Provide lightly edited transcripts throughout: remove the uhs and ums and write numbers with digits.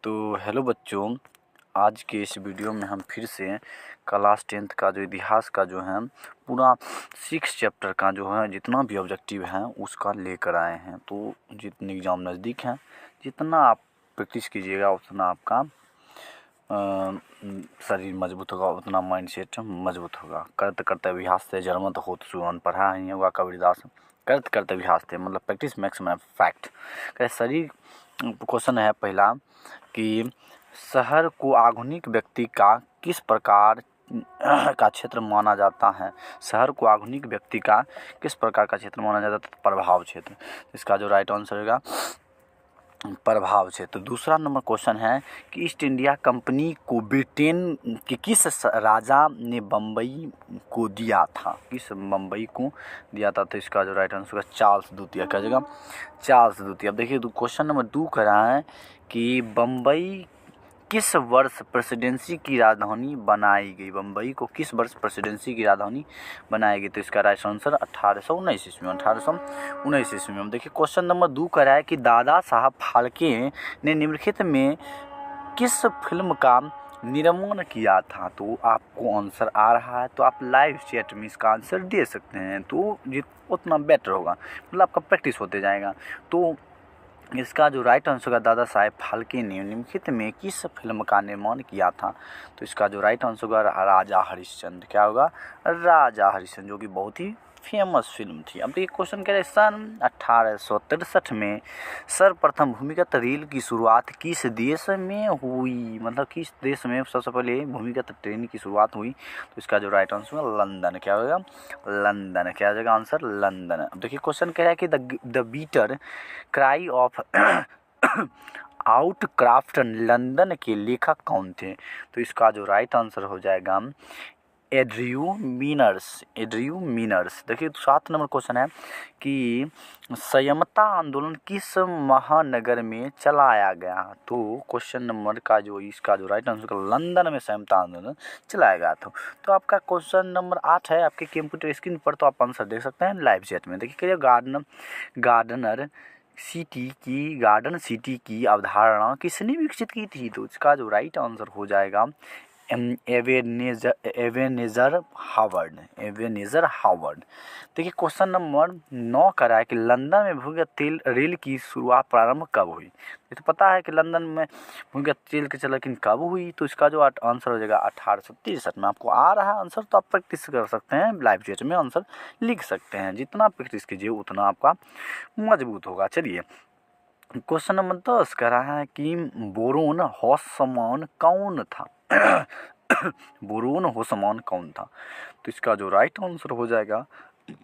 तो हेलो बच्चों, आज के इस वीडियो में हम फिर से क्लास 10th का जो इतिहास का जो है पूरा 6 चैप्टर का जो है जितना भी ऑब्जेक्टिव है उसका लेकर आए हैं। तो जितने एग्ज़ाम नज़दीक हैं, जितना आप प्रैक्टिस कीजिएगा उतना आपका शरीर मजबूत होगा, उतना माइंड सेट मजबूत होगा। करते करते अभ्यास से जन्मत होत सुवन, पढ़ा ही होगा कबीरदास। करते करते अभ्यास से मतलब प्रैक्टिस मेक्स मैन फैक्ट। शरीर क्वेश्चन है पहला कि शहर को आधुनिक व्यक्ति का किस प्रकार का क्षेत्र माना जाता है। शहर को आधुनिक व्यक्ति का किस प्रकार का क्षेत्र माना जाता है? प्रभाव क्षेत्र। इसका जो राइट आंसर होगा प्रभाव क्षेत्र। दूसरा नंबर क्वेश्चन है कि ईस्ट इंडिया कंपनी को ब्रिटेन के किस राजा ने बम्बई को दिया था? किस बम्बई को दिया था? तो इसका जो राइट आंसर होगा चार्ल्स द्वितीय। क्या जगह? चार्ल्स द्वितीय। अब देखिए क्वेश्चन नंबर 2 कह रहा है कि बम्बई किस वर्ष प्रेसिडेंसी की राजधानी बनाई गई? बम्बई को किस वर्ष प्रेसिडेंसी की राजधानी बनाई गई? तो इसका राइट आंसर 1819 ईस्वी में। 1819 ईस्वी में। देखिए क्वेश्चन नंबर 2 कह रहा है कि दादा साहब फाल्के ने निम्नलिखित में किस फिल्म का निर्माण किया था? तो आपको आंसर आ रहा है तो आप लाइव चैट में इसका आंसर दे सकते हैं, तो उतना बेटर होगा, मतलब आपका प्रैक्टिस होते जाएगा। तो इसका जो राइट आंसर होगा दादा साहेब फाल्के ने निम्नलिखित में किस फिल्म का निर्माण किया था? तो इसका जो राइट आंसर होगा राजा हरिश्चंद्र। क्या होगा? राजा हरिश्चंद्र, जो कि बहुत ही फेमस फिल्म थी। अब देखिए क्वेश्चन कह रहे सन 1863 में सर्वप्रथम भूमिगत रेल की शुरुआत किस देश में हुई? मतलब किस देश में सबसे पहले भूमिगत ट्रेन की शुरुआत हुई? तो इसका जो राइट आंसर होगा लंदन। क्या होगा? लंदन। क्या जाएगा आंसर? लंदन। अब देखिए क्वेश्चन कह रहा है कि the bitter cry of outcast London के लेखक कौन थे? तो इसका जो राइट आंसर हो जाएगा एड्रयू मीनर्स। एड्रयू मीनर्स। देखिए 7 नंबर क्वेश्चन है कि संयमता आंदोलन किस महानगर में चलाया गया? तो क्वेश्चन नंबर का जो इसका जो राइट आंसर लंदन में संयमता आंदोलन चलाया गया था। तो आपका क्वेश्चन नंबर 8 है आपके कंप्यूटर स्क्रीन पर, तो आप आंसर देख सकते हैं लाइव चैट में। देखिए गार्डन सिटी की अवधारणा किसने विकसित की थी? तो इसका जो राइट आंसर हो जाएगा एवेनेजर हावर्ड। देखिए क्वेश्चन नंबर 9 का रहा है कि लंदन में भूमिगत रेल की शुरुआत प्रारंभ कब हुई? ये तो पता है कि लंदन में भूमिगत रेल की चला, लेकिन कब हुई? तो इसका जो आंसर हो जाएगा 1863 में। आपको आ रहा है आंसर तो आप प्रैक्टिस कर सकते हैं, लाइव चैट में आंसर लिख सकते हैं। जितना प्रैक्टिस कीजिए उतना आपका मजबूत होगा। चलिए क्वेश्चन नंबर 10 कह रहा है कि बोरोन हॉर्समैन कौन था? बोरोन हॉर्समैन कौन था? तो इसका जो राइट आंसर हो जाएगा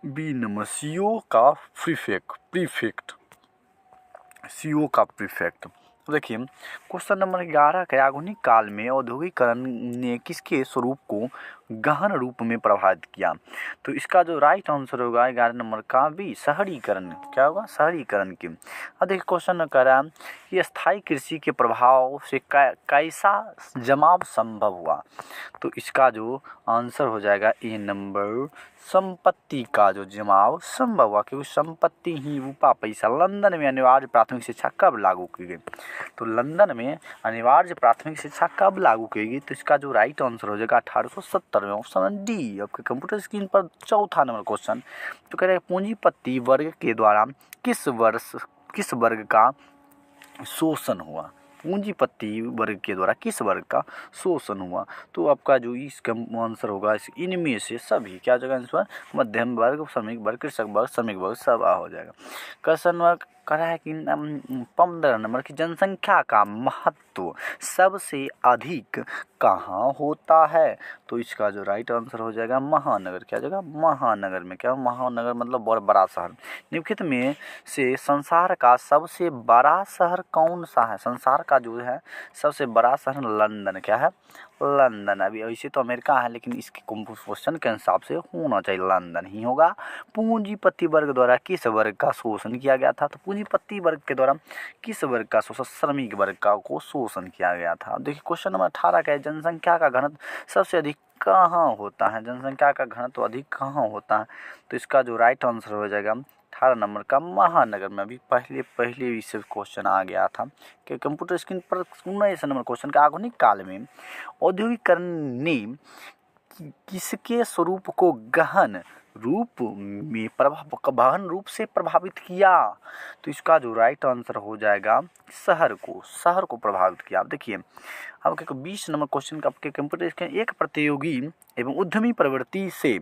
बी नंबर सीओ का प्रीफेक्ट। सीओ का प्रीफेक्ट। देखिए क्वेश्चन नंबर 11 के आधुनिक काल में औद्योगिकरण ने किसके स्वरूप को गहन रूप में प्रभावित किया? तो इसका जो राइट आंसर होगा 11 नंबर का बी शहरीकरण। क्या होगा? शहरीकरण की। अब देखिए क्वेश्चन कर रहा है कि स्थायी कृषि के प्रभाव से कैसा जमाव संभव हुआ? तो इसका जो आंसर हो जाएगा ए नंबर संपत्ति का जो जमाव संभव हुआ, क्योंकि संपत्ति ही रूपा पैसा। लंदन में अनिवार्य प्राथमिक शिक्षा कब लागू की गई? तो लंदन में अनिवार्य प्राथमिक शिक्षा कब लागू की गई? तो इसका जो राइट आंसर हो जाएगा 1870 में। ऑप्शन डी आपके कंप्यूटर स्क्रीन पर। चौथा नंबर क्वेश्चन तो कह रहे हैं पूंजीपति वर्ग के द्वारा किस वर्ग का शोषण हुआ? पूंजीपति वर्ग के द्वारा किस वर्ग का शोषण हुआ? तो आपका जो इसका आंसर होगा इनमें से सभी। क्या जगह आंसर? मध्यम वर्ग, श्रमिक वर्ग, कृषक वर्ग, श्रमिक वर्ग सब हो जाएगा। क्वेश्चन वर्ग कह रहा है कि 15 नंबर की जनसंख्या का महत्व सबसे अधिक कहाँ होता है? तो इसका जो राइट आंसर हो जाएगा महानगर। क्या जगह? महानगर में। क्या महानगर मतलब बहुत बड़ा शहर। निम्नलिखित में से संसार का सबसे बड़ा शहर कौन सा है? संसार का जो है सबसे बड़ा शहर लंदन। क्या है? लंदन। अभी ऐसे तो अमेरिका है, लेकिन इसके क्वेश्चन के हिसाब से होना चाहिए लंदन ही होगा। पूंजीपति वर्ग द्वारा किस वर्ग का शोषण किया गया था? तो पूंजीपति वर्ग के द्वारा किस वर्ग का शोषण? श्रमिक वर्ग का को शोषण किया गया था। देखिए क्वेश्चन नंबर 18 का है जनसंख्या का घनत्व सबसे अधिक कहाँ होता है? जनसंख्या का घनत्व अधिक कहाँ होता है? तो इसका जो राइट आंसर हो जाएगा 18 नंबर का महानगर में। अभी पहले इससे क्वेश्चन आ गया था कि कंप्यूटर स्क्रीन पर 19 नंबर क्वेश्चन का आधुनिक काल में औद्योगिकरण ने किसके स्वरूप को गहन रूप से प्रभावित किया? तो इसका जो राइट आंसर हो जाएगा शहर को प्रभावित किया। आप देखिए अब 20 नंबर क्वेश्चन का आपके कंप्यूटर स्क्रीन एक प्रतियोगी एवं उद्यमी प्रवृत्ति से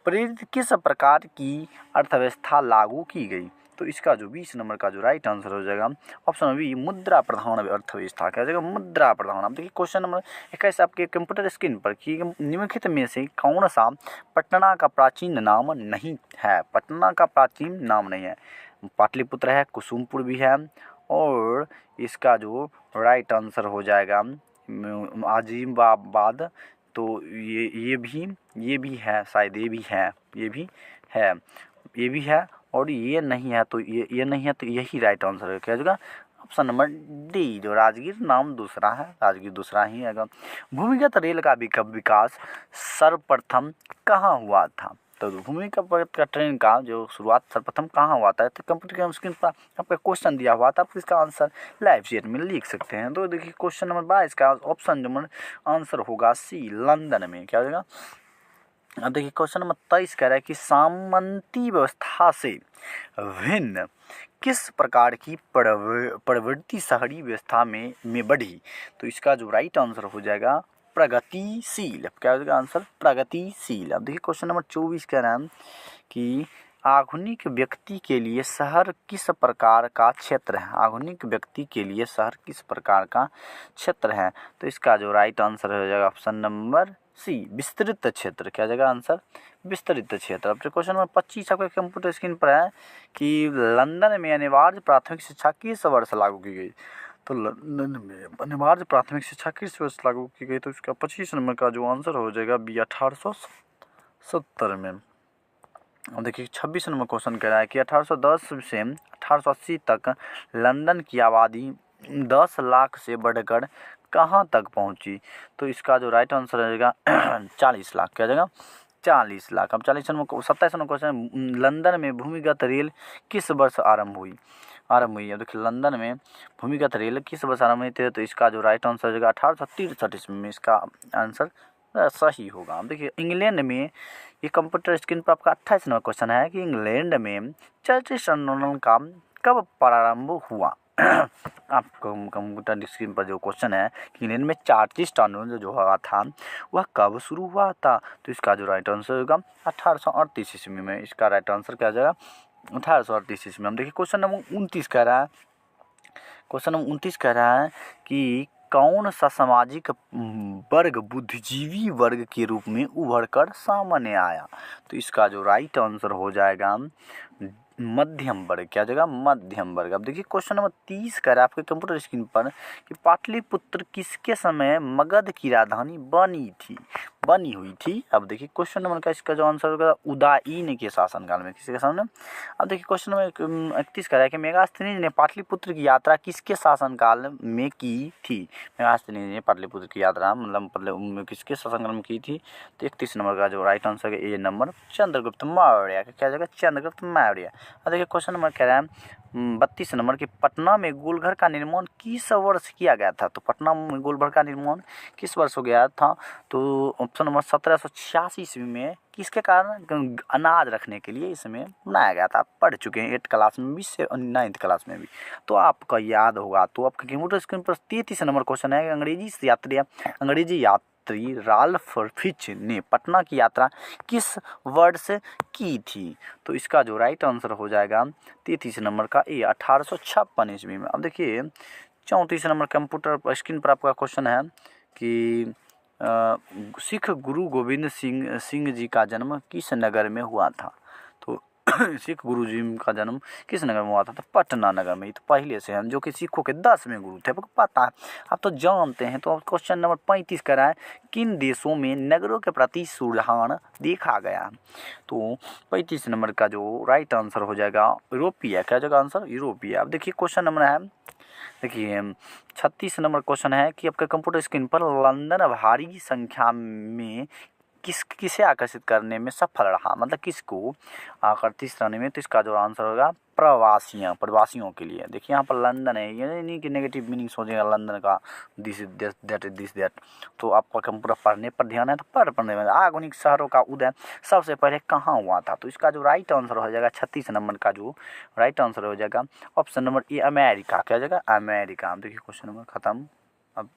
प्रेरित किस प्रकार की अर्थव्यवस्था लागू की गई? तो इसका जो 20 नंबर का जो राइट आंसर हो जाएगा ऑप्शन बी मुद्रा प्रधान अर्थव्यवस्था। क्या हो जाएगा? मुद्रा प्रधान। अब देखिए क्वेश्चन नंबर 21 आपके कंप्यूटर स्क्रीन पर कि निम्नलिखित में से कौन सा पटना का प्राचीन नाम नहीं है? पटना का प्राचीन नाम नहीं है। पाटलिपुत्र है, कुसुमपुर भी है, और इसका जो राइट आंसर हो जाएगा आजिमाबाद। तो ये भी है, शायद ये भी है और ये नहीं है, तो ये नहीं है, तो यही राइट आंसर है। क्या होगा? ऑप्शन नंबर डी, जो राजगीर नाम दूसरा है, राजगीर दूसरा ही है। भूमिगत रेल का विकास सर्वप्रथम कहाँ हुआ था? तो भूमिगत ट्रेन का जो शुरुआत सर्वप्रथम कहाँ हुआ था? तो कंप्यूटर के स्क्रीन पर आपका क्वेश्चन दिया हुआ था, आप इसका आंसर लाइव चैट में लिख सकते हैं। तो देखिए क्वेश्चन नंबर 22 का ऑप्शन नंबर आंसर होगा सी, लंदन में। क्या हो जाएगा? अब देखिए क्वेश्चन नंबर 23 कह रहा है कि सामंती व्यवस्था से भिन्न किस प्रकार की प्रवृत्ति शहरी व्यवस्था में बढ़ी? तो इसका जो राइट आंसर हो जाएगा प्रगतिशील। क्या हो जाएगा आंसर? प्रगतिशील। अब देखिए क्वेश्चन नंबर 24 कह रहा है कि आधुनिक व्यक्ति के लिए शहर किस प्रकार का क्षेत्र है? आधुनिक व्यक्ति के लिए शहर किस प्रकार का क्षेत्र है? तो इसका जो राइट आंसर हो जाएगा ऑप्शन नंबर सी, विस्तृत क्षेत्र। क्या जाएगा आंसर? विस्तृत क्षेत्र। अब क्वेश्चन नंबर 25 आपके कंप्यूटर स्क्रीन पर है कि लंदन में अनिवार्य प्राथमिक शिक्षा किस वर्ष लागू की गई? तो लंदन में अनिवार्य प्राथमिक शिक्षा किस वर्ष लागू की गई? तो इसका 25 नंबर का जो आंसर हो जाएगा बी, 1870 में। अब देखिए 26 नंबर क्वेश्चन कह रहा है कि 1810 से 1880 तक लंदन की आबादी 10 लाख से बढ़कर कहाँ तक पहुँची? तो इसका जो राइट आंसर रहेगा 40 लाख। क्या जाएगा? 40 लाख। अब 27 नंबर क्वेश्चन, लंदन में भूमिगत रेल किस वर्ष आरंभ हुई? अब देखिए लंदन में भूमिगत रेल किस वर्ष आरंभ हुई थी? तो इसका जो राइट आंसर रहेगा 1863 ईस्वी में। इसका आंसर सही होगा। अब देखिए इंग्लैंड में, ये कंप्यूटर स्क्रीन पर आपका 28 नंबर क्वेश्चन है कि इंग्लैंड में चर्चिस्ट आंदोलन का कब प्रारंभ हुआ? आपको कंप्यूटर स्क्रीन पर जो क्वेश्चन है कि इंग्लैंड में चार्टिस्ट आंदोलन जो हुआ था वह कब शुरू हुआ था? तो इसका जो राइट आंसर होगा 1838 ईस्वी में। इसका राइट आंसर क्या आ जाएगा? 1838 ईस्वी में। हम देखिए क्वेश्चन नंबर 29 कह रहा है कि कौन सा सामाजिक वर्ग बुद्धिजीवी वर्ग के रूप में उभर कर सामने आया? तो इसका जो राइट आंसर हो जाएगा मध्यम वर्ग। क्या जगह? मध्यम वर्ग। अब देखिए क्वेश्चन नंबर 30 कर आपके कंप्यूटर स्क्रीन पर कि पाटलिपुत्र किसके समय मगध की राजधानी बनी हुई थी? अब देखिए क्वेश्चन नंबर का इसका जो आंसर होगा उदयन के शासनकाल में। किसके सामने? अब देखिए क्वेश्चन नंबर 31 कह रहा है कि मेगास्थनीज ने पाटलिपुत्र की यात्रा किसके शासनकाल में की थी? मेगास्थनीज ने पाटलिपुत्र की यात्रा मतलब किसके शासनकाल में की थी? तो 31 नंबर का जो राइट आंसर है ए नंबर, चंद्रगुप्त मौर्य। क्या जगह? चंद्रगुप्त मौर्य। अब देखिए क्वेश्चन नंबर कह रहा है 32 नंबर की पटना में गोलघर का निर्माण किस वर्ष किया गया था? तो पटना में गोलघर का निर्माण किस वर्ष हो गया था? तो ऑप्शन नंबर 1786 ईस्वी में। किसके कारण? अनाज रखने के लिए इसमें बनाया गया था। आप पढ़ चुके हैं 8 क्लास में भी से 9th क्लास में भी, तो आपका याद होगा। तो आपके कंप्यूटर स्क्रीन पर 33 नंबर क्वेश्चन है, अंग्रेजी यात्री राल्फ फिच ने पटना की यात्रा किस वर्ष की थी? तो इसका जो राइट आंसर हो जाएगा 33 नंबर का ए, 1856 ईस्वी में। अब देखिए 34 नंबर कंप्यूटर स्क्रीन पर आपका क्वेश्चन है कि सिख गुरु गोविंद सिंह जी का जन्म किस नगर में हुआ था? तो सिख गुरु जी का जन्म किस नगर में हुआ था? तो पटना नगर में। तो पहले से हम जो कि सिखों के 10वें गुरु थे, आपको पता है, आप तो जानते हैं। तो क्वेश्चन नंबर 35 करा है किन देशों में नगरों के प्रति सुधार देखा गया? तो 35 नंबर का जो राइट आंसर हो जाएगा यूरोपीय। क्या जगह आंसर? यूरोपीय। अब देखिए क्वेश्चन नंबर है, देखिए 36 नंबर क्वेश्चन है कि आपके कंप्यूटर स्क्रीन पर लंदन भारी संख्या में किसे आकर्षित करने में सफल रहा, मतलब किसको आकर्षित करने में, तो इसका जो आंसर होगा प्रवासियों के लिए। देखिए यहाँ पर लंदन है, ये नहीं कि नेगेटिव मीनिंग सोचेगा लंदन का this is that is this that. तो आपका कम पूरा पढ़ने पर ध्यान है, तो पढ़ने में आधुनिक शहरों का उदय सबसे पहले कहाँ हुआ था, तो इसका जो राइट आंसर हो जाएगा 36 नंबर का जो राइट आंसर हो जाएगा ऑप्शन नंबर ए अमेरिका। क्या हो जाएगा? अमेरिका। देखिए क्वेश्चन नंबर खत्म। अब